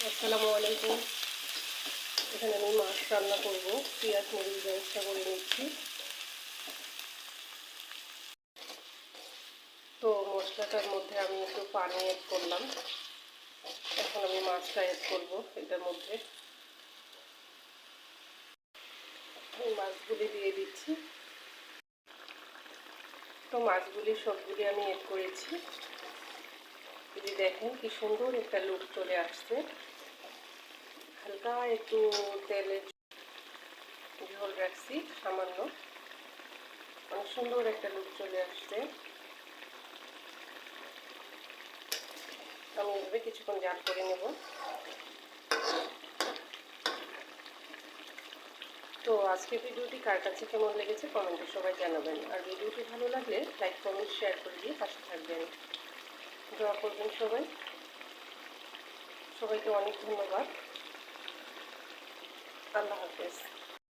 আসসালামু আলাইকুম। এখানে আমি মাছ রান্না করব। পেঁয়াজ মরিচ ব্যবস্থা করে নিচ্ছি। তো মশলাটার মধ্যে আমি একটু পানি অ্যাড করলাম। এখন আমি মাছটা অ্যাড করব এটার মধ্যে। এই মাছগুলি দিয়ে দিচ্ছি। তো মাছগুলি সবগুলি আমি অ্যাড করেছি। যদি দেখেন কি সুন্দর একটা লুক চলে আসছে। হালকা একটু তেলের ঝোল রাখছি সামান্য, অনেক সুন্দর একটা লুক চলে আসছে। আমি এভাবে কিছুক্ষণ জাল করে নেব। তো আজকে ভিডিওটি কার কাছে কেমন লেগেছে কমেন্টে সবাই জানাবেন। আর ভিডিওটি ভালো লাগলে লাইক কমেন্ট শেয়ার করে দিয়ে পাশে থাকবেন, দোয়া করবেন সবাই। সবাইকে অনেক ধন্যবাদ। আল্লাহ হাফেজ।